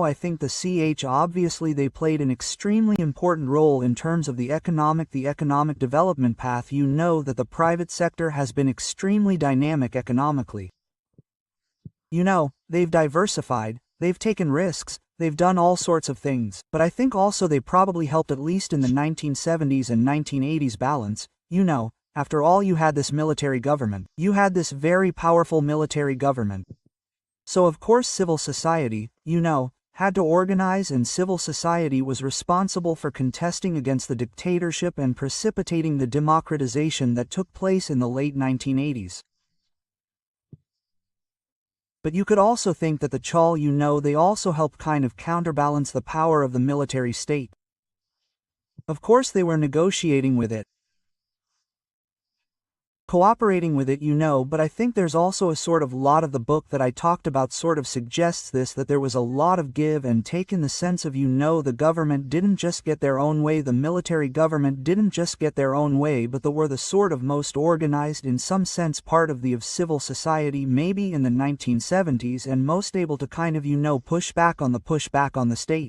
I think the obviously they played an extremely important role in terms of the economic development path. You know that the private sector has been extremely dynamic economically. You know, they've diversified, they've taken risks, they've done all sorts of things, but I think also they probably helped at least in the 1970s and 1980s balance. You know, after all, you had this military government, you had this very powerful military government. So of course civil society, you know, had to organize, and civil society was responsible for contesting against the dictatorship and precipitating the democratization that took place in the late 1980s. But you could also think that the CHOL, you know, they also helped kind of counterbalance the power of the military state. Of course they were negotiating with it, cooperating with it, you know, but I think there's also a sort of lot of the book that I talked about sort of suggests this, that there was a lot of give and take in the sense of, you know, the government didn't just get their own way, the military government didn't just get their own way, but they were the sort of most organized, in some sense part of civil society maybe in the 1970s, and most able to kind of, you know, push back on the state.